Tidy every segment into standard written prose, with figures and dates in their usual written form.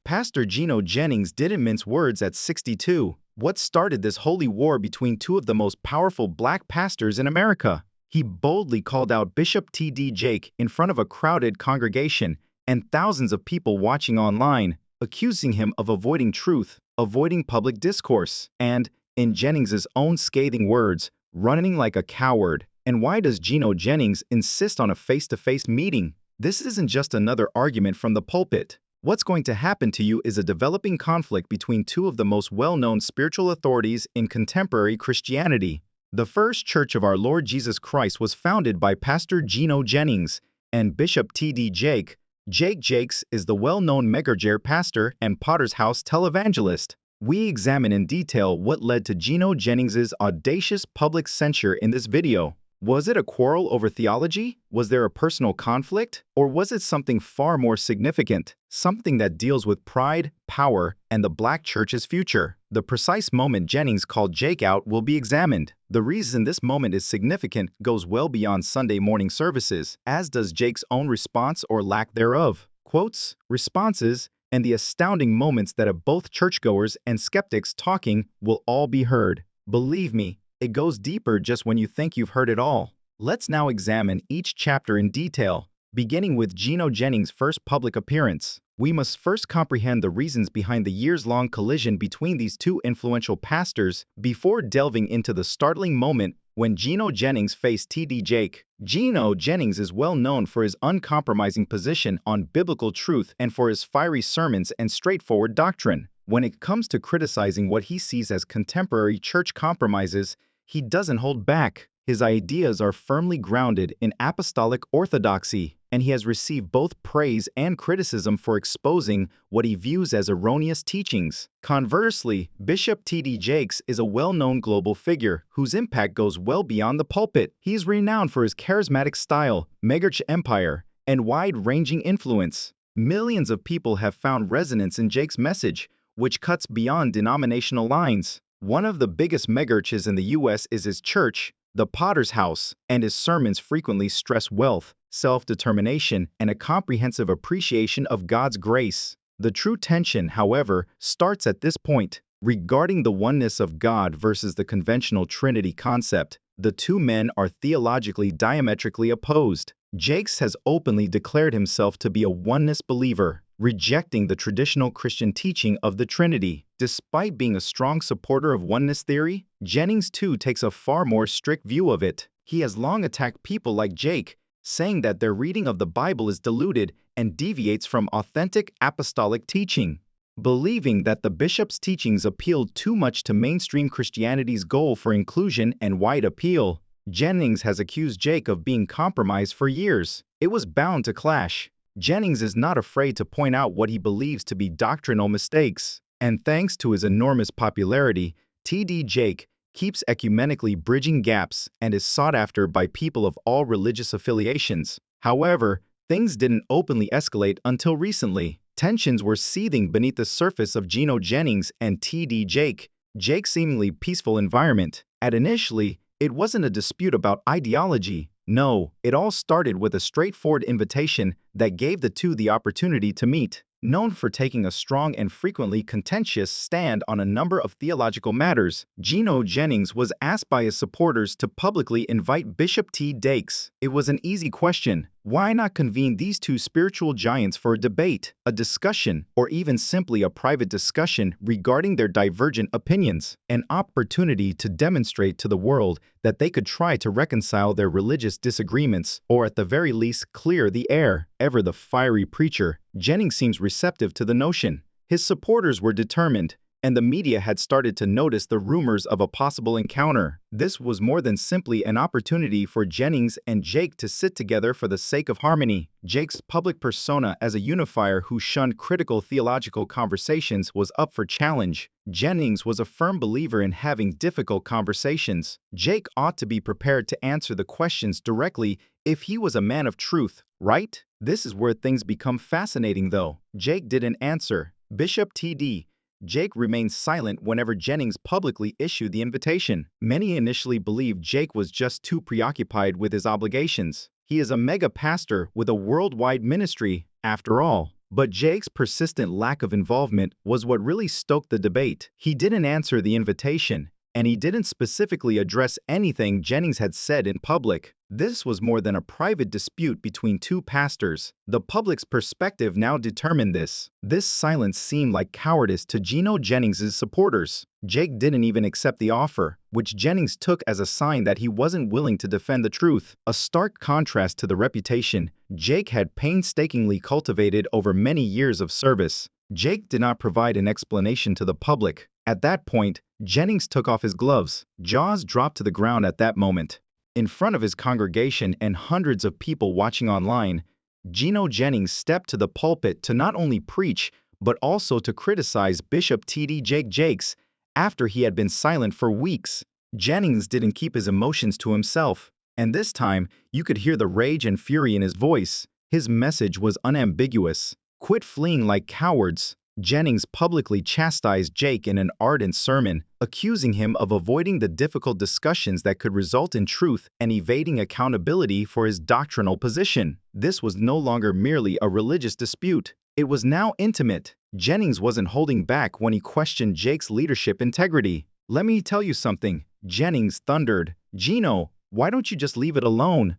Pastor Gino Jennings didn't mince words at 62. What started this holy war between two of the most powerful black pastors in America? He boldly called out Bishop T.D. Jake in front of a crowded congregation and thousands of people watching online, accusing him of avoiding truth, avoiding public discourse, and, in Jennings's own scathing words, running like a coward. And why does Gino Jennings insist on a face-to-face meeting? This isn't just another argument from the pulpit. What's going to happen to you is a developing conflict between two of the most well-known spiritual authorities in contemporary Christianity. The First Church of our Lord Jesus Christ was founded by Pastor Gino Jennings and Bishop T.D. Jake. Jake Jakes is the well-known megajair pastor and Potter's House televangelist. We examine in detail what led to Gino Jennings's audacious public censure in this video. Was it a quarrel over theology? Was there a personal conflict? Or was it something far more significant? Something that deals with pride, power, and the black church's future? The precise moment Jennings called Jake out will be examined. The reason this moment is significant goes well beyond Sunday morning services, as does Jake's own response or lack thereof. Quotes, responses, and the astounding moments that have both churchgoers and skeptics talking will all be heard. Believe me, it goes deeper just when you think you've heard it all. Let's now examine each chapter in detail, beginning with Gino Jennings' first public appearance. We must first comprehend the reasons behind the years-long collision between these two influential pastors before delving into the startling moment when Gino Jennings faced T.D. Jake. Gino Jennings is well known for his uncompromising position on biblical truth and for his fiery sermons and straightforward doctrine. When it comes to criticizing what he sees as contemporary church compromises, he doesn't hold back. His ideas are firmly grounded in apostolic orthodoxy, and he has received both praise and criticism for exposing what he views as erroneous teachings. Conversely, Bishop T.D. Jakes is a well-known global figure whose impact goes well beyond the pulpit. He is renowned for his charismatic style, megachurch empire, and wide-ranging influence. Millions of people have found resonance in Jake's message, which cuts beyond denominational lines. One of the biggest megachurches in the U.S. is his church, the Potter's House, and his sermons frequently stress wealth, self-determination, and a comprehensive appreciation of God's grace. The true tension, however, starts at this point. Regarding the oneness of God versus the conventional Trinity concept, the two men are theologically diametrically opposed. Jakes has openly declared himself to be a oneness believer, rejecting the traditional Christian teaching of the Trinity. Despite being a strong supporter of oneness theory, Jennings too takes a far more strict view of it. He has long attacked people like Jake, saying that their reading of the Bible is diluted and deviates from authentic apostolic teaching. Believing that the bishop's teachings appealed too much to mainstream Christianity's goal for inclusion and wide appeal, Jennings has accused Jake of being compromised for years. It was bound to clash. Jennings is not afraid to point out what he believes to be doctrinal mistakes. And thanks to his enormous popularity, T.D. Jake keeps ecumenically bridging gaps and is sought after by people of all religious affiliations. However, things didn't openly escalate until recently. Tensions were seething beneath the surface of Gino Jennings and T.D. Jake's seemingly peaceful environment. Initially, it wasn't a dispute about ideology. No, it all started with a straightforward invitation that gave the two the opportunity to meet. Known for taking a strong and frequently contentious stand on a number of theological matters, Gino Jennings was asked by his supporters to publicly invite Bishop T. Jakes. It was an easy question. Why not convene these two spiritual giants for a debate, a discussion, or even simply a private discussion regarding their divergent opinions? An opportunity to demonstrate to the world that they could try to reconcile their religious disagreements, or at the very least clear the air. Ever the fiery preacher, Jennings seems receptive to the notion. His supporters were determined, and the media had started to notice the rumors of a possible encounter. This was more than simply an opportunity for Jennings and Jake to sit together for the sake of harmony. Jake's public persona as a unifier who shunned critical theological conversations was up for challenge. Jennings was a firm believer in having difficult conversations. Jake ought to be prepared to answer the questions directly if he was a man of truth, right? This is where things become fascinating though. Jake didn't answer. Bishop T.D. Jake remained silent whenever Jennings publicly issued the invitation. Many initially believed Jake was just too preoccupied with his obligations. He is a mega pastor with a worldwide ministry, after all. But Jake's persistent lack of involvement was what really stoked the debate. He didn't answer the invitation, and he didn't specifically address anything Jennings had said in public. This was more than a private dispute between two pastors. The public's perspective now determined this. This silence seemed like cowardice to Gino Jennings' supporters. Jake didn't even accept the offer, which Jennings took as a sign that he wasn't willing to defend the truth. A stark contrast to the reputation Jake had painstakingly cultivated over many years of service. Jake did not provide an explanation to the public. At that point, Jennings took off his gloves. Jaws dropped to the ground at that moment. In front of his congregation and hundreds of people watching online, Gino Jennings stepped to the pulpit to not only preach, but also to criticize Bishop T.D. Jakes after he had been silent for weeks. Jennings didn't keep his emotions to himself, and this time you could hear the rage and fury in his voice. His message was unambiguous. Quit fleeing like cowards. Jennings publicly chastised Jake in an ardent sermon, accusing him of avoiding the difficult discussions that could result in truth and evading accountability for his doctrinal position. This was no longer merely a religious dispute. It was now intimate. Jennings wasn't holding back when he questioned Jake's leadership integrity. "Let me tell you something," Jennings thundered. "Gino, why don't you just leave it alone?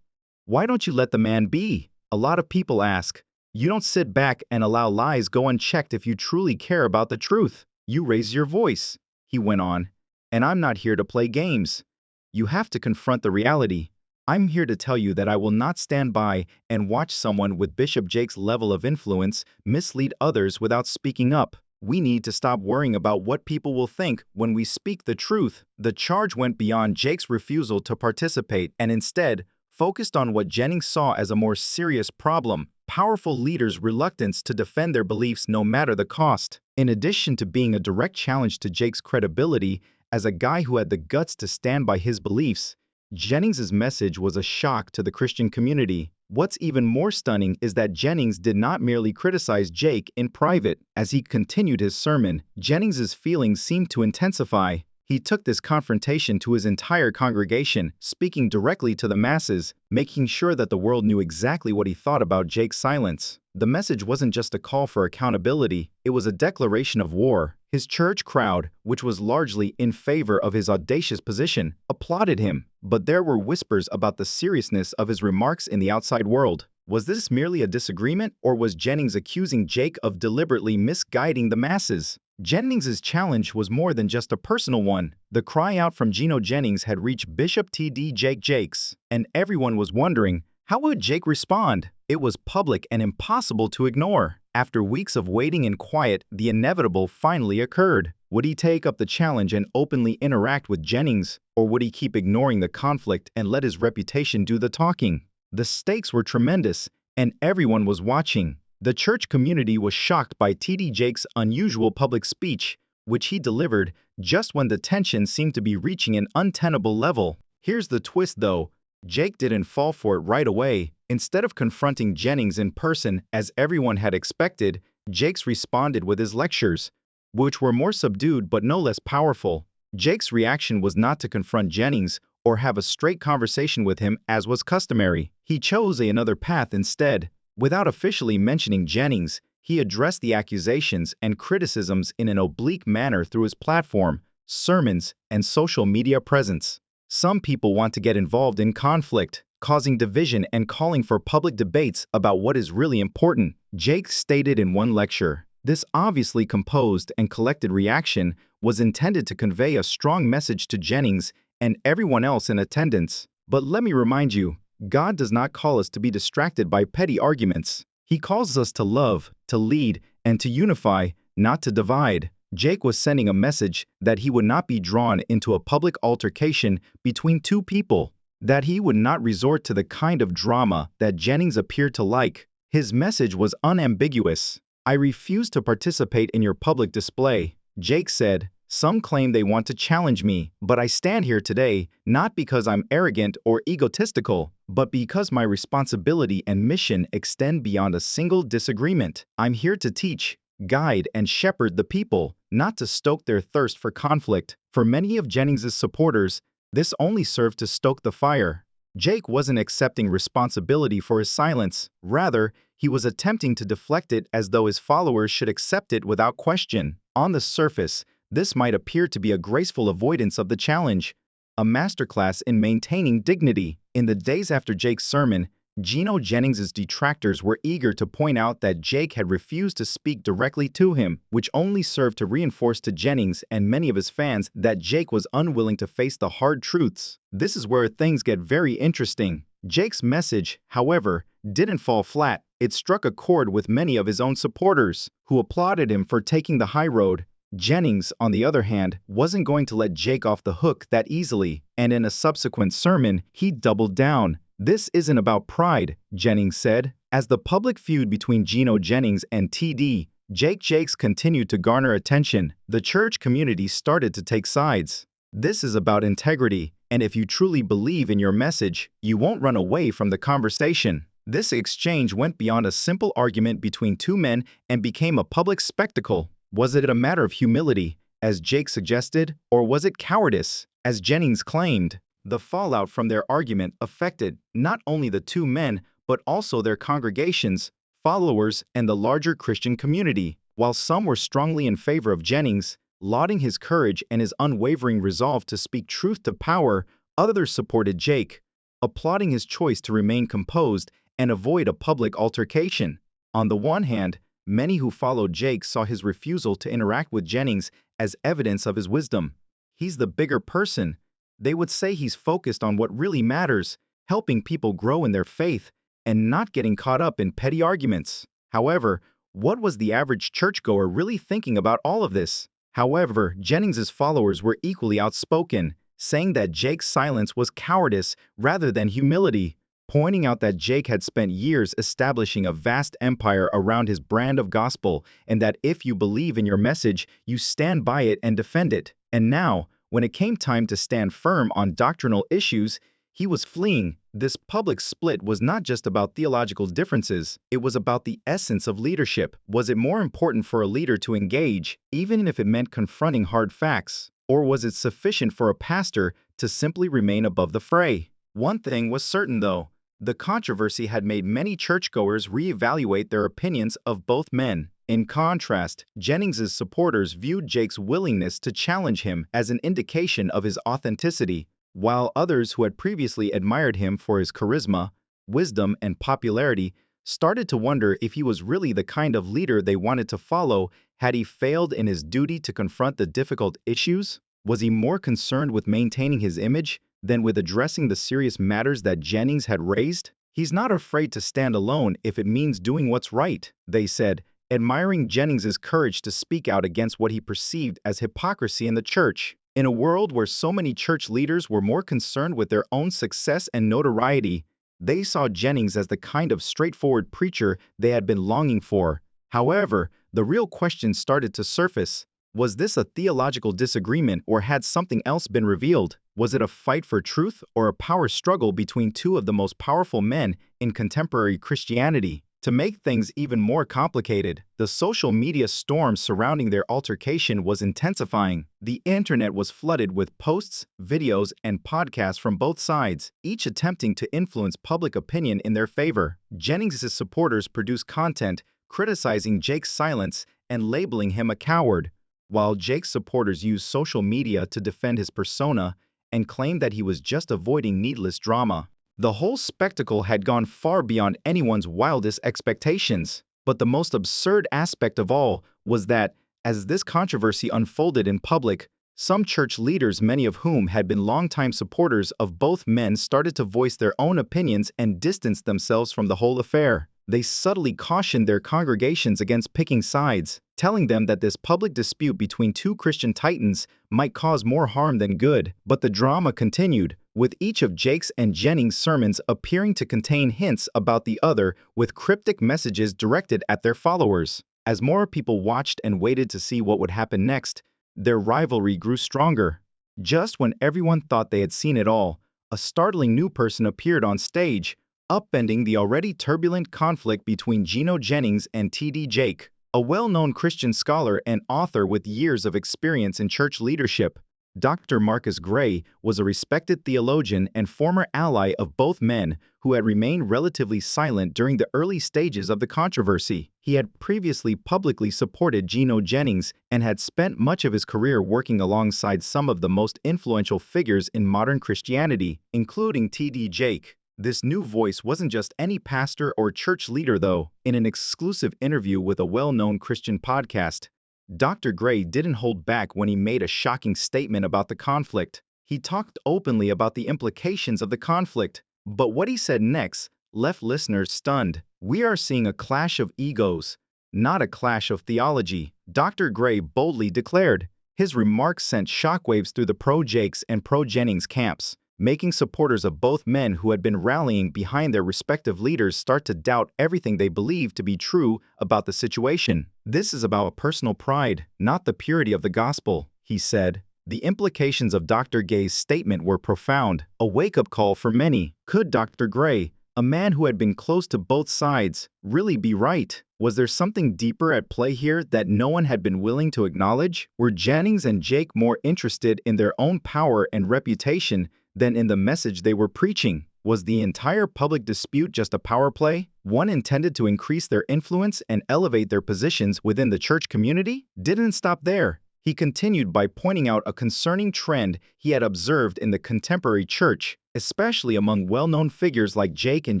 Why don't you let the man be?" A lot of people ask. You don't sit back and allow lies go unchecked if you truly care about the truth. You raise your voice, he went on, and I'm not here to play games. You have to confront the reality. I'm here to tell you that I will not stand by and watch someone with Bishop Jake's level of influence mislead others without speaking up. We need to stop worrying about what people will think when we speak the truth. The charge went beyond Jake's refusal to participate and instead focused on what Jennings saw as a more serious problem: powerful leaders' reluctance to defend their beliefs no matter the cost. In addition to being a direct challenge to Jake's credibility as a guy who had the guts to stand by his beliefs, Jennings' message was a shock to the Christian community. What's even more stunning is that Jennings did not merely criticize Jake in private. As he continued his sermon, Jennings' feelings seemed to intensify. He took this confrontation to his entire congregation, speaking directly to the masses, making sure that the world knew exactly what he thought about Jake's silence. The message wasn't just a call for accountability, it was a declaration of war. His church crowd, which was largely in favor of his audacious position, applauded him, but there were whispers about the seriousness of his remarks in the outside world. Was this merely a disagreement, or was Jennings accusing Jake of deliberately misguiding the masses? Jennings' challenge was more than just a personal one. The cry out from Gino Jennings had reached Bishop T.D. Jakes, and everyone was wondering, how would Jake respond? It was public and impossible to ignore. After weeks of waiting in quiet, the inevitable finally occurred. Would he take up the challenge and openly interact with Jennings, or would he keep ignoring the conflict and let his reputation do the talking? The stakes were tremendous, and everyone was watching. The church community was shocked by T.D. Jakes' unusual public speech, which he delivered just when the tension seemed to be reaching an untenable level. Here's the twist, though. Jake didn't fall for it right away. Instead of confronting Jennings in person as everyone had expected, Jakes responded with his lectures, which were more subdued but no less powerful. Jake's reaction was not to confront Jennings or have a straight conversation with him as was customary. He chose another path instead. Without officially mentioning Jennings, he addressed the accusations and criticisms in an oblique manner through his platform, sermons, and social media presence. Some people want to get involved in conflict, causing division and calling for public debates about what is really important, Jake stated in one lecture. This obviously composed and collected reaction was intended to convey a strong message to Jennings and everyone else in attendance. But let me remind you, God does not call us to be distracted by petty arguments. He calls us to love, to lead, and to unify, not to divide. Jake was sending a message that he would not be drawn into a public altercation between two people, that he would not resort to the kind of drama that Jennings appeared to like. His message was unambiguous. I refuse to participate in your public display, Jake said. Some claim they want to challenge me, but I stand here today not because I'm arrogant or egotistical, but because my responsibility and mission extend beyond a single disagreement. I'm here to teach, guide, and shepherd the people, not to stoke their thirst for conflict. For many of Jennings' supporters, this only served to stoke the fire. Jake wasn't accepting responsibility for his silence. Rather, He was attempting to deflect it as though his followers should accept it without question. On the surface, this might appear to be a graceful avoidance of the challenge, a masterclass in maintaining dignity. In the days after Jake's sermon, Gino Jennings' detractors were eager to point out that Jake had refused to speak directly to him, which only served to reinforce to Jennings and many of his fans that Jake was unwilling to face the hard truths. This is where things get very interesting. Jake's message, however, didn't fall flat. It struck a chord with many of his own supporters, who applauded him for taking the high road. Jennings, on the other hand, wasn't going to let Jake off the hook that easily, and in a subsequent sermon, he doubled down. "This isn't about pride," Jennings said. As the public feud between Gino Jennings and T.D. Jakes continued to garner attention, the church community started to take sides. "This is about integrity, and if you truly believe in your message, you won't run away from the conversation." This exchange went beyond a simple argument between two men and became a public spectacle. Was it a matter of humility, as Jake suggested, or was it cowardice, as Jennings claimed? The fallout from their argument affected not only the two men, but also their congregations, followers, and the larger Christian community. While some were strongly in favor of Jennings, lauding his courage and his unwavering resolve to speak truth to power, others supported Jake, applauding his choice to remain composed and avoid a public altercation. On the one hand, many who followed Jake saw his refusal to interact with Jennings as evidence of his wisdom. "He's the bigger person." They would say he's focused on what really matters, helping people grow in their faith, and not getting caught up in petty arguments. However, what was the average churchgoer really thinking about all of this? However, Jennings's followers were equally outspoken, saying that Jake's silence was cowardice rather than humility, pointing out that Jake had spent years establishing a vast empire around his brand of gospel, and that if you believe in your message, you stand by it and defend it. And now, when it came time to stand firm on doctrinal issues, he was fleeing. This public split was not just about theological differences, it was about the essence of leadership. Was it more important for a leader to engage, even if it meant confronting hard facts? Or was it sufficient for a pastor to simply remain above the fray? One thing was certain, though. The controversy had made many churchgoers reevaluate their opinions of both men. In contrast, Jennings's supporters viewed Jake's willingness to challenge him as an indication of his authenticity, while others who had previously admired him for his charisma, wisdom, and popularity started to wonder if he was really the kind of leader they wanted to follow. Had he failed in his duty to confront the difficult issues? Was he more concerned with maintaining his image than with addressing the serious matters that Jennings had raised? "He's not afraid to stand alone if it means doing what's right," they said, admiring Jennings's courage to speak out against what he perceived as hypocrisy in the church. In a world where so many church leaders were more concerned with their own success and notoriety, they saw Jennings as the kind of straightforward preacher they had been longing for. However, the real question started to surface. Was this a theological disagreement, or had something else been revealed? Was it a fight for truth or a power struggle between two of the most powerful men in contemporary Christianity? To make things even more complicated, the social media storm surrounding their altercation was intensifying. The internet was flooded with posts, videos, and podcasts from both sides, each attempting to influence public opinion in their favor. Jennings's supporters produced content criticizing Jake's silence and labeling him a coward, while Jake's supporters used social media to defend his persona and claimed that he was just avoiding needless drama. The whole spectacle had gone far beyond anyone's wildest expectations. But the most absurd aspect of all was that, as this controversy unfolded in public, some church leaders, many of whom had been longtime supporters of both men, started to voice their own opinions and distance themselves from the whole affair. They subtly cautioned their congregations against picking sides, telling them that this public dispute between two Christian titans might cause more harm than good. But the drama continued, with each of Jake's and Jennings' sermons appearing to contain hints about the other, with cryptic messages directed at their followers. As more people watched and waited to see what would happen next, their rivalry grew stronger. Just when everyone thought they had seen it all, a startling new person appeared on stage, upending the already turbulent conflict between Gino Jennings and T.D. Jake, a well-known Christian scholar and author with years of experience in church leadership. Dr. Marcus Gray was a respected theologian and former ally of both men who had remained relatively silent during the early stages of the controversy. He had previously publicly supported Gino Jennings and had spent much of his career working alongside some of the most influential figures in modern Christianity, including T.D. Jake. This new voice wasn't just any pastor or church leader, though. In an exclusive interview with a well-known Christian podcast, Dr. Gray didn't hold back when he made a shocking statement about the conflict. He talked openly about the implications of the conflict, but what he said next left listeners stunned. "We are seeing a clash of egos, not a clash of theology," Dr. Gray boldly declared. His remarks sent shockwaves through the pro-Jakes and pro-Jennings camps, making supporters of both men who had been rallying behind their respective leaders start to doubt everything they believed to be true about the situation. "This is about personal pride, not the purity of the gospel," he said. The implications of Dr. Gray's statement were profound, a wake-up call for many. Could Dr. Gray, a man who had been close to both sides, really be right? Was there something deeper at play here that no one had been willing to acknowledge? Were Jennings and Jake more interested in their own power and reputation than in the message they were preaching? Was the entire public dispute just a power play, one intended to increase their influence and elevate their positions within the church community? Didn't stop there. He continued by pointing out a concerning trend he had observed in the contemporary church, especially among well-known figures like Jake and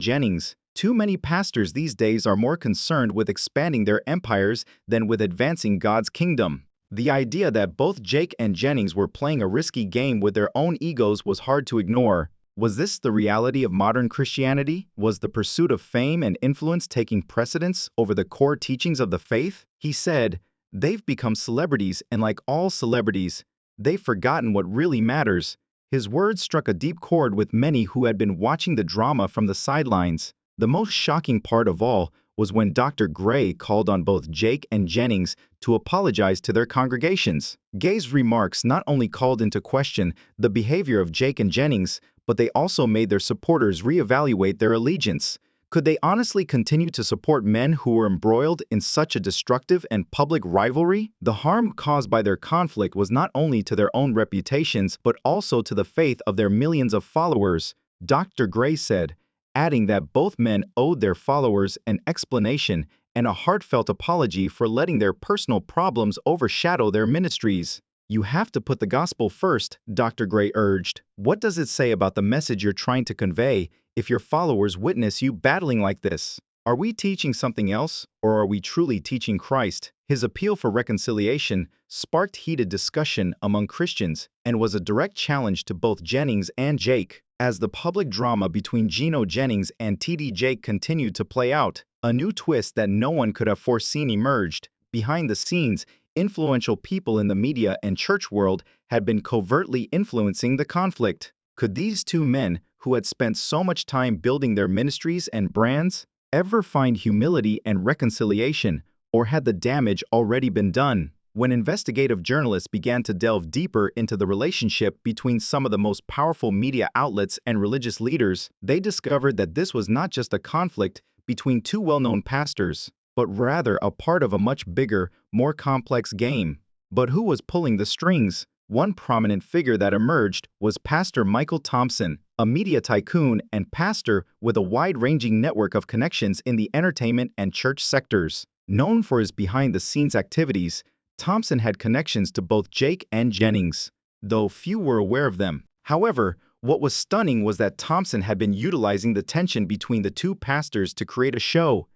Jennings. Too many pastors these days are more concerned with expanding their empires than with advancing God's kingdom. The idea that both Jake and Jennings were playing a risky game with their own egos was hard to ignore. Was this the reality of modern Christianity? Was the pursuit of fame and influence taking precedence over the core teachings of the faith? He said, "They've become celebrities, and like all celebrities, they've forgotten what really matters." His words struck a deep chord with many who had been watching the drama from the sidelines. The most shocking part of all was when Dr. Gray called on both Jake and Jennings to apologize to their congregations. Gray's remarks not only called into question the behavior of Jake and Jennings, but they also made their supporters reevaluate their allegiance. Could they honestly continue to support men who were embroiled in such a destructive and public rivalry? The harm caused by their conflict was not only to their own reputations, but also to the faith of their millions of followers, Dr. Gray said, adding that both men owed their followers an explanation and a heartfelt apology for letting their personal problems overshadow their ministries. "You have to put the gospel first," Dr. Gray urged. "What does it say about the message you're trying to convey if your followers witness you battling like this? Are we teaching something else, or are we truly teaching Christ?" His appeal for reconciliation sparked heated discussion among Christians and was a direct challenge to both Jennings and Jake. As the public drama between Gino Jennings and T.D. Jake continued to play out, a new twist that no one could have foreseen emerged. Behind the scenes, influential people in the media and church world had been covertly influencing the conflict. Could these two men, who had spent so much time building their ministries and brands, ever find humility and reconciliation, or had the damage already been done? When investigative journalists began to delve deeper into the relationship between some of the most powerful media outlets and religious leaders, they discovered that this was not just a conflict between two well-known pastors, but rather a part of a much bigger, more complex game. But who was pulling the strings? One prominent figure that emerged was Pastor Michael Thompson, a media tycoon and pastor with a wide-ranging network of connections in the entertainment and church sectors. Known for his behind-the-scenes activities, Thompson had connections to both Jake and Jennings, though few were aware of them. However, what was stunning was that Thompson had been utilizing the tension between the two pastors to create a show,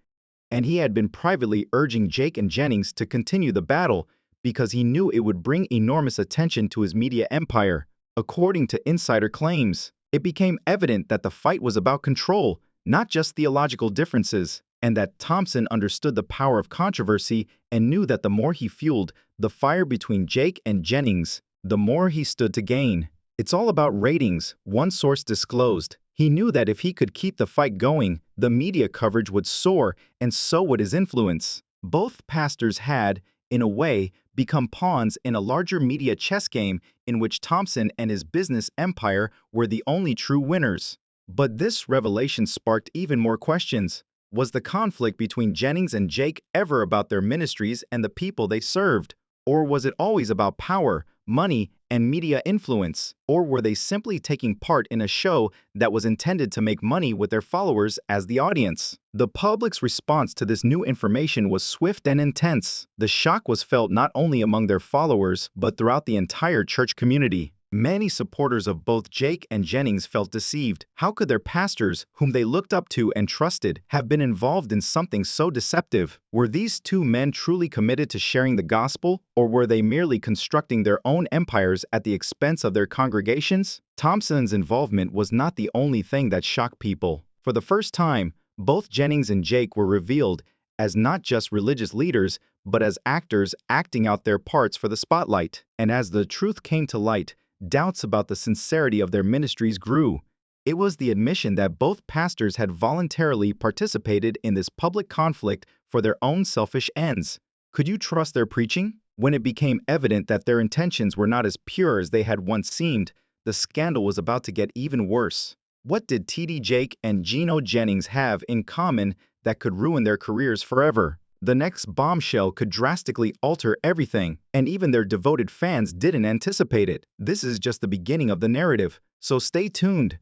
and he had been privately urging Jake and Jennings to continue the battle because he knew it would bring enormous attention to his media empire. According to insider claims, it became evident that the fight was about control, not just theological differences, and that Thompson understood the power of controversy and knew that the more he fueled the fire between Jake and Jennings, the more he stood to gain. "It's all about ratings," one source disclosed. He knew that if he could keep the fight going, the media coverage would soar, and so would his influence. Both pastors had, in a way, become pawns in a larger media chess game in which Thompson and his business empire were the only true winners. But this revelation sparked even more questions. Was the conflict between Jennings and Jake ever about their ministries and the people they served? Or was it always about power, money, and media influence? Or were they simply taking part in a show that was intended to make money with their followers as the audience? The public's response to this new information was swift and intense. The shock was felt not only among their followers, but throughout the entire church community. Many supporters of both Jake and Jennings felt deceived. How could their pastors, whom they looked up to and trusted, have been involved in something so deceptive? Were these two men truly committed to sharing the gospel, or were they merely constructing their own empires at the expense of their congregations? Thompson's involvement was not the only thing that shocked people. For the first time, both Jennings and Jake were revealed as not just religious leaders, but as actors acting out their parts for the spotlight. And as the truth came to light, doubts about the sincerity of their ministries grew. It was the admission that both pastors had voluntarily participated in this public conflict for their own selfish ends. Could you trust their preaching? When it became evident that their intentions were not as pure as they had once seemed, the scandal was about to get even worse. What did T.D. Jake and Gino Jennings have in common that could ruin their careers forever? The next bombshell could drastically alter everything, and even their devoted fans didn't anticipate it. This is just the beginning of the narrative, so stay tuned.